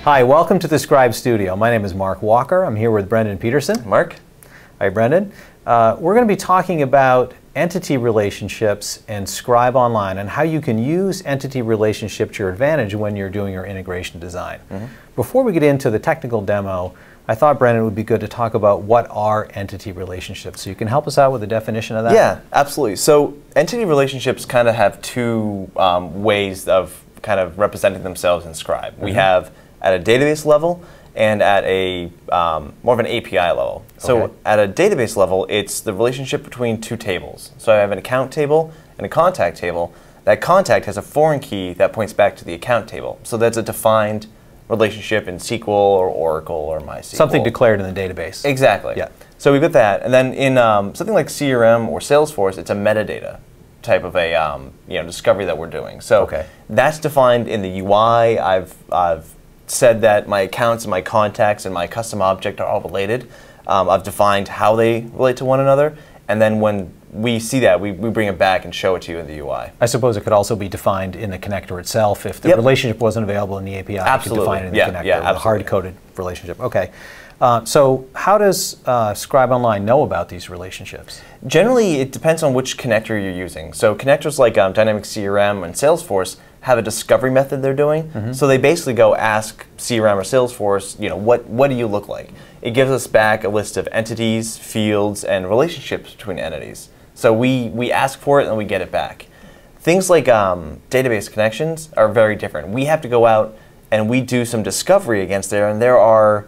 Hi, welcome to the Scribe Studio. My name is Mark Walker. I'm here with Brendan Peterson. Mark. Hi, Brendan. We're going to be talking about entity relationships and Scribe Online and how you can use entity relationship to your advantage when you're doing your integration design. Before we get into the technical demo, I thought, Brendan, it would be good to talk about what are entity relationships. So you can help us out with the definition of that? Yeah, absolutely. So entity relationships kind of have two ways of kind of representing themselves in Scribe. We have at a database level and at a more of an API level. So at a database level, it's the relationship between two tables. So I have an account table and a contact table. That contact has a foreign key that points back to the account table. So that's a defined relationship in SQL or Oracle or MySQL. Something declared in the database. Exactly. Yeah. So we've got that. And then in something like CRM or Salesforce, it's a metadata type of a discovery that we're doing. So that's defined in the UI. I've said that my accounts and my contacts and my custom object are all related. I've defined how they relate to one another, and then when we see that, we bring it back and show it to you in the UI. I suppose it could also be defined in the connector itself. If the relationship wasn't available in the API, you could define it in the connector, the hard-coded relationship. Okay. So how does Scribe Online know about these relationships? Generally, it depends on which connector you're using. So connectors like Dynamics CRM and Salesforce have a discovery method they're doing. So they basically go ask CRM or Salesforce, what do you look like? It gives us back a list of entities, fields, and relationships between entities. So we ask for it and we get it back. Things like database connections are very different. We have to go out and we do some discovery against there, and there are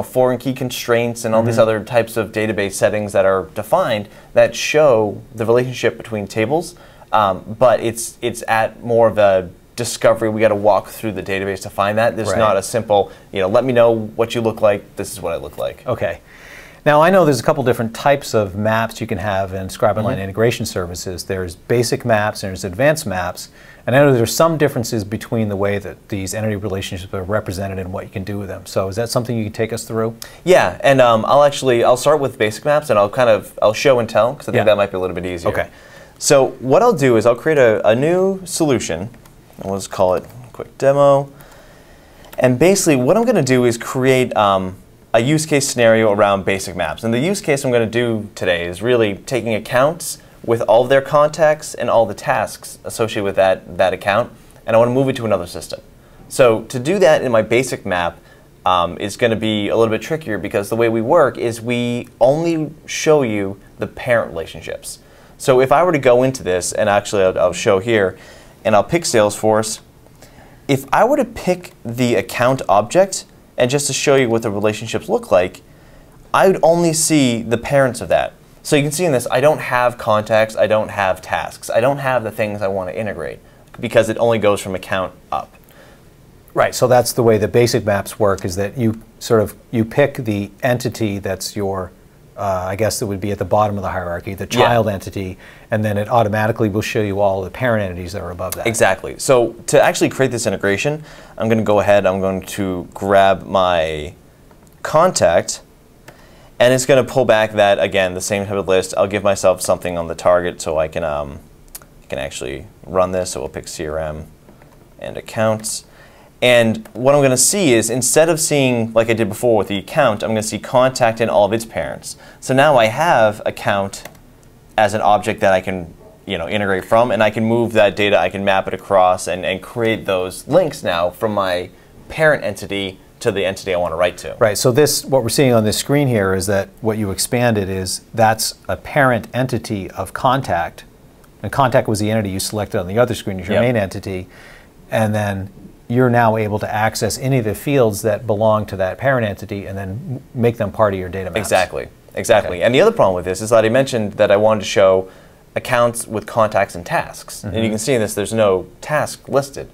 foreign key constraints and all these other types of database settings that are defined that show the relationship between tables. But it's at more of a discovery. We got to walk through the database to find that. There's not a simple, let me know what you look like. This is what I look like. Okay. Now I know there's a couple different types of maps you can have in Scribe Online integration services. There's basic maps and there's advanced maps. And I know there's some differences between the way that these entity relationships are represented and what you can do with them. So is that something you can take us through? Yeah, and I'll start with basic maps and I'll show and tell because I think that might be a little bit easier. Okay. So what I'll do is I'll create a new solution, and we'll just call it quick demo. And basically what I'm going to do is create a use case scenario around basic maps. And the use case I'm going to do today is really taking accounts with all of their contacts and all the tasks associated with that account, and I want to move it to another system. So to do that in my basic map is going to be a little bit trickier because the way we work is we only show you the parent relationships. So if I were to go into this, and actually I'll show here, and I'll pick Salesforce, if I were to pick the account object, and just to show you what the relationships look like, I would only see the parents of that. So you can see in this, I don't have contacts, I don't have tasks, I don't have the things I want to integrate because it only goes from account up. Right, so that's the way the basic maps work, is that you pick the entity that's your I guess it would be at the bottom of the hierarchy, the child entity, and then it automatically will show you all the parent entities that are above that. Exactly. So to actually create this integration, I'm going to go ahead, I'm going to grab my contact, and it's going to pull back that, again, the same type of list. I'll give myself something on the target so I can actually run this. So we'll pick CRM and accounts. And what I'm going to see is, instead of seeing, like I did before with the account, I'm going to see contact and all of its parents. So now I have account as an object that I can integrate from, and I can move that data, I can map it across and create those links now from my parent entity to the entity I want to write to. Right, so what we're seeing on this screen here is that what you expanded is that's a parent entity of contact, and contact was the entity you selected on the other screen as your main entity, and then you're now able to access any of the fields that belong to that parent entity and then make them part of your data maps. Exactly, exactly. And the other problem with this is that I mentioned that I wanted to show accounts with contacts and tasks. And you can see in this, there's no task listed.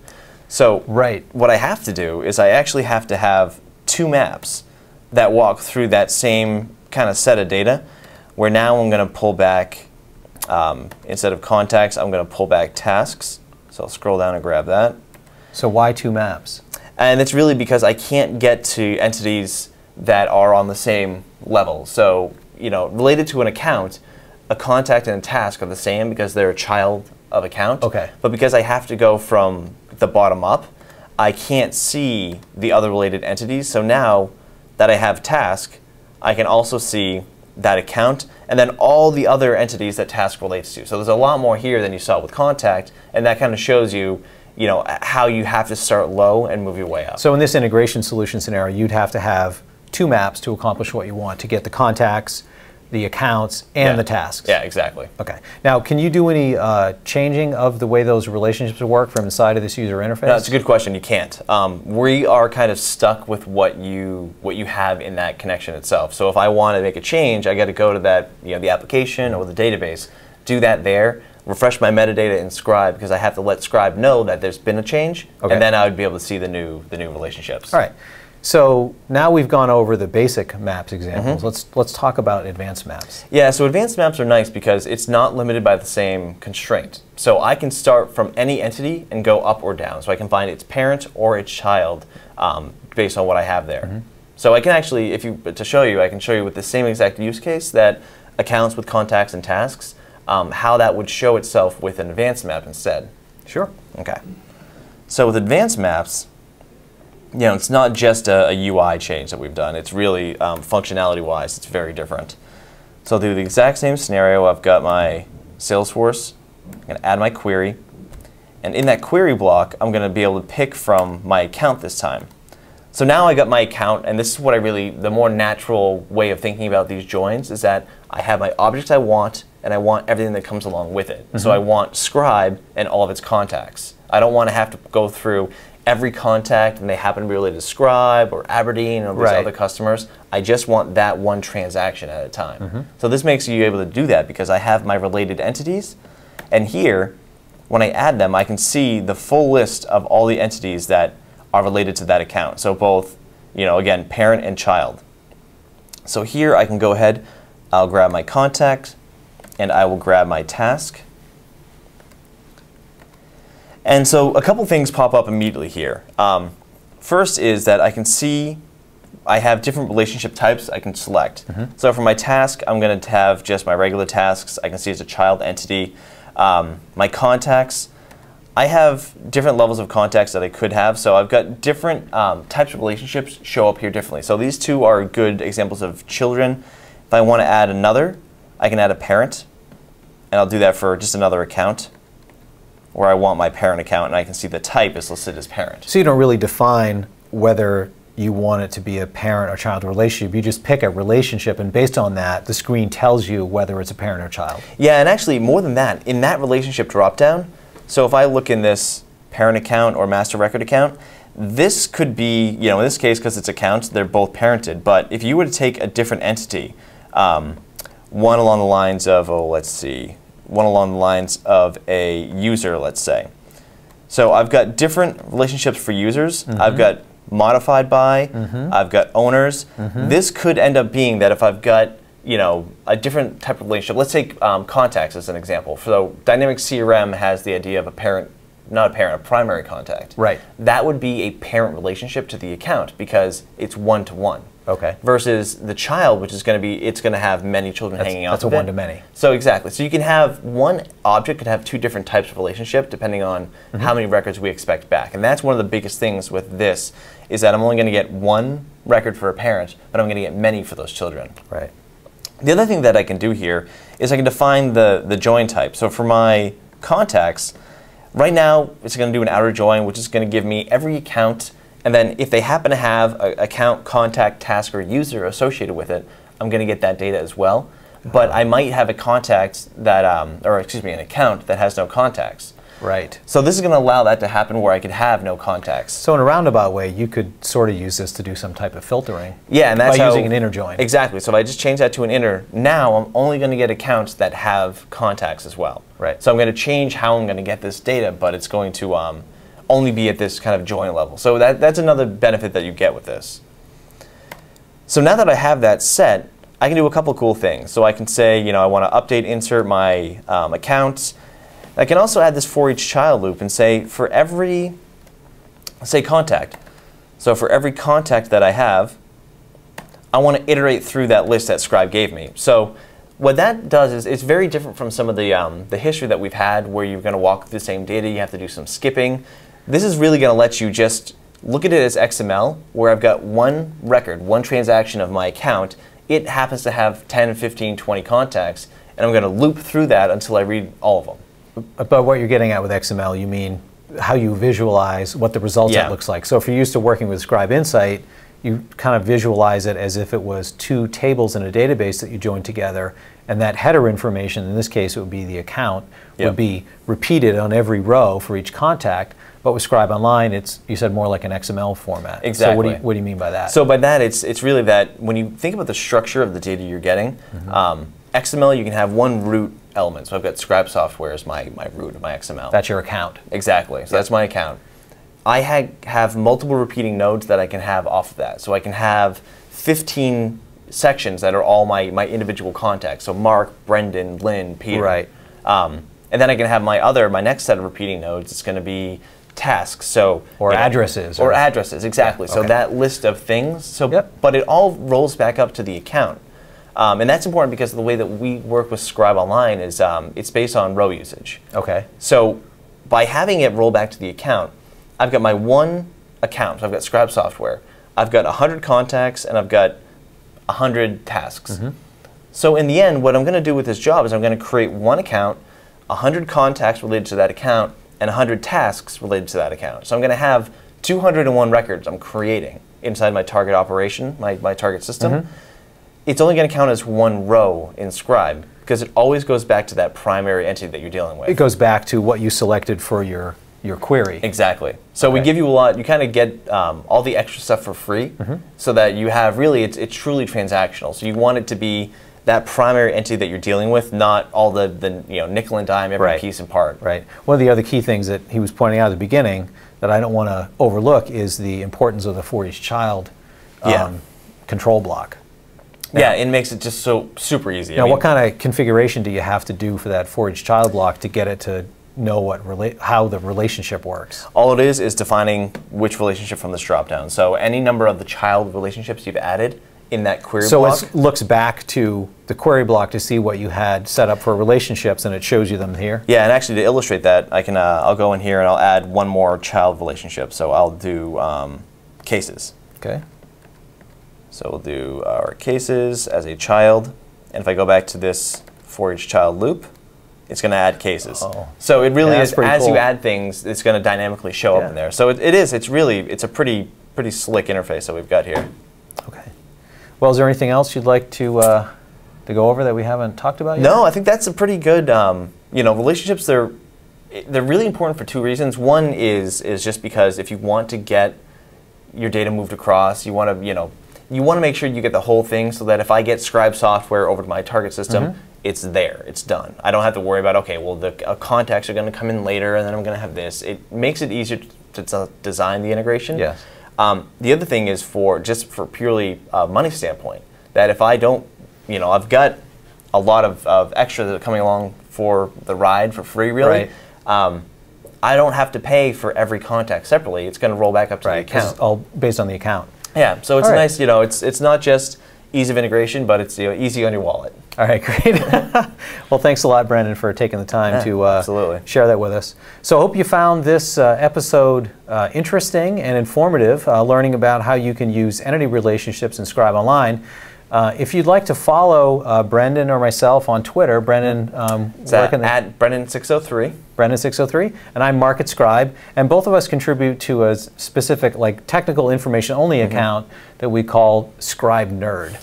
So what I have to do is I actually have to have two maps that walk through that same kind of set of data, where now I'm going to pull back, instead of contacts, I'm going to pull back tasks. So I'll scroll down and grab that. So why two maps? And it's really because I can't get to entities that are on the same level. So, related to an account, a contact and a task are the same because they're a child of account. Okay. But because I have to go from the bottom up, I can't see the other related entities. So now that I have task, I can also see that account and then all the other entities that task relates to. So there's a lot more here than you saw with contact, and that kind of shows you, how you have to start low and move your way up. So in this integration solution scenario, you'd have to have two maps to accomplish what you want, to get the contacts, the accounts, and the tasks. Yeah, exactly. Okay. Now, can you do any changing of the way those relationships work from inside of this user interface? No, that's a good question. You can't. We are kind of stuck with what you have in that connection itself. So if I want to make a change, I got to go to that, the application or the database, do that there, refresh my metadata in Scribe because I have to let Scribe know that there's been a change, and then I would be able to see the new relationships. All right. So now we've gone over the basic maps examples. Let's talk about advanced maps. Yeah, so advanced maps are nice because it's not limited by the same constraint. So I can start from any entity and go up or down. So I can find its parent or its child based on what I have there. So I can actually, to show you, I can show you with the same exact use case that accounts with contacts and tasks, how that would show itself with an advanced map instead. Sure. Okay. So with advanced maps, it's not just a UI change that we've done. It's really, functionality-wise, it's very different. So I'll do the exact same scenario. I've got my Salesforce. I'm going to add my query. And in that query block, I'm going to be able to pick from my account this time. So now I got my account, and this is what the more natural way of thinking about these joins is that I have my object I want, and I want everything that comes along with it. So I want Scribe and all of its contacts. I don't want to have to go through every contact and they happen to be related to Scribe or Aberdeen or these other customers. I just want that one transaction at a time. So this makes you able to do that because I have my related entities, and here, when I add them, I can see the full list of all the entities that are related to that account. So both, again, parent and child. So here I can go ahead, I'll grab my contact, and I will grab my task. And so a couple things pop up immediately here. First is that I can see I have different relationship types I can select. So for my task, I'm going to have just my regular tasks. I can see it's a child entity. My contacts, I have different levels of contacts that I could have. So I've got different types of relationships show up here differently. So these two are good examples of children. If I want to add another, I can add a parent. And I'll do that for just another account, where I want my parent account, and I can see the type is listed as parent. So you don't really define whether you want it to be a parent or child relationship. You just pick a relationship, and based on that, the screen tells you whether it's a parent or child. Yeah, and actually more than that, in that relationship dropdown, so if I look in this parent account or master record account, this could be, in this case, because it's accounts, they're both parented, but if you were to take a different entity, one along the lines of, one along the lines of a user, let's say. So I've got different relationships for users. I've got modified by, I've got owners. This could end up being that if I've got a different type of relationship, let's take contacts as an example. So Dynamics CRM has the idea of a parent, not a parent, a primary contact. Right. That would be a parent relationship to the account because it's one-to-one. Okay. Versus the child, which is going to be, it's going to have many children hanging out. That's a one-to-many. So exactly. So you can have one object could have two different types of relationship depending on how many records we expect back. And that's one of the biggest things with this is that I'm only going to get one record for a parent, but I'm going to get many for those children. Right. The other thing that I can do here is I can define the join type. So for my contacts, right now it's going to do an outer join, which is going to give me every account. And then if they happen to have an account, contact, task, or user associated with it, I'm going to get that data as well. But I might have a contact that, an account that has no contacts. Right. So this is going to allow that to happen where I could have no contacts. So in a roundabout way, you could sort of use this to do some type of filtering. Yeah, and that's by using an inner join. Exactly. So if I just change that to an inner, now I'm only going to get accounts that have contacts as well. Right. So I'm going to change how I'm going to get this data, but it's going to only be at this kind of join level. So that's another benefit that you get with this. So now that I have that set, I can do a couple cool things. So I can say, I want to update, insert my accounts. I can also add this for each child loop and say for every, say contact. So for every contact that I have, I want to iterate through that list that Scribe gave me. So what that does is it's very different from some of the history that we've had where you're going to walk through the same data, you have to do some skipping. This is really going to let you just look at it as XML, where I've got one record, one transaction of my account. It happens to have 10, 15, 20 contacts, and I'm going to loop through that until I read all of them. But what you're getting at with XML, you mean how you visualize what the results Yeah. looks like. So if you're used to working with Scribe Insight, you kind of visualize it as if it was two tables in a database that you join together, and that header information, in this case it would be the account, would be repeated on every row for each contact. But with Scribe Online, it's, you said, more like an XML format. Exactly. So what do you mean by that? So by that, it's really that when you think about the structure of the data you're getting, XML, you can have one root element. So I've got Scribe software as my root of my XML. That's your account. Exactly. So that's my account. I have multiple repeating nodes that I can have off of that. So I can have 15 sections that are all my individual contacts. So Mark, Brendan, Lynn, Peter. Right. And then I can have my next set of repeating nodes. It's going to be tasks. So or addresses. Or addresses, exactly. Yeah, so that list of things. So, but it all rolls back up to the account. And that's important because the way that we work with Scribe Online is it's based on row usage. Okay. So by having it roll back to the account, I've got my one account. So I've got Scribe software. I've got 100 contacts, and I've got 100 tasks. So in the end, what I'm going to do with this job is I'm going to create one account, 100 contacts related to that account, and 100 tasks related to that account. So I'm going to have 201 records I'm creating inside my target operation, my target system. It's only going to count as one row in Scribe because it always goes back to that primary entity that you're dealing with. It goes back to what you selected for your query. Exactly. So we give you a lot. You kind of get all the extra stuff for free, so that you have really it's truly transactional. So you want it to be that primary entity that you're dealing with, not all the nickel and dime every piece and part. Right. One of the other key things that he was pointing out at the beginning that I don't want to overlook is the importance of the for each child control block. Now, yeah, it makes it just so super easy. Now, what kind of configuration do you have to do for that for each child block to get it to know how the relationship works? All it is defining which relationship from this dropdown. So any number of the child relationships you've added in that query block. So it looks back to the query block to see what you had set up for relationships, and it shows you them here? Yeah, and actually to illustrate that, I can I'll go in here and I'll add one more child relationship. So I'll do cases. Okay. So we'll do our cases as a child, and if I go back to this for each child loop, it's going to add cases. Oh. So it really is, as you add things, it's going to dynamically show up in there. So it's a pretty slick interface that we've got here. Okay. Well, is there anything else you'd like to go over that we haven't talked about yet? No, I think that's a pretty good, relationships, they're really important for two reasons. One is just because if you want to get your data moved across, you want to make sure you get the whole thing so that if I get Scribe software over to my target system, it's there, it's done. I don't have to worry about, okay, well, the contacts are going to come in later and then I'm going to have this. It makes it easier to design the integration. Yes. The other thing is just for purely money standpoint, that if I don't, I've got a lot of extras that are coming along for the ride for free, really. Right. I don't have to pay for every contact separately. It's going to roll back up to the account. It's all based on the account. Yeah, so it's nice, it's not just ease of integration, but it's easy on your wallet. All right, great. Well, thanks a lot, Brendan, for taking the time to share that with us. So I hope you found this episode interesting and informative, learning about how you can use entity relationships in Scribe Online. If you'd like to follow Brendan or myself on Twitter, Brendan, at Brendan603. Brendan603, and I'm Mark at Scribe, and both of us contribute to a specific, technical information only account that we call Scribe Nerd.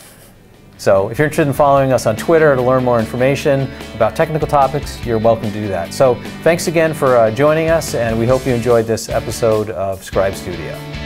So if you're interested in following us on Twitter to learn more information about technical topics, you're welcome to do that. So thanks again for joining us, and we hope you enjoyed this episode of Scribe Studio.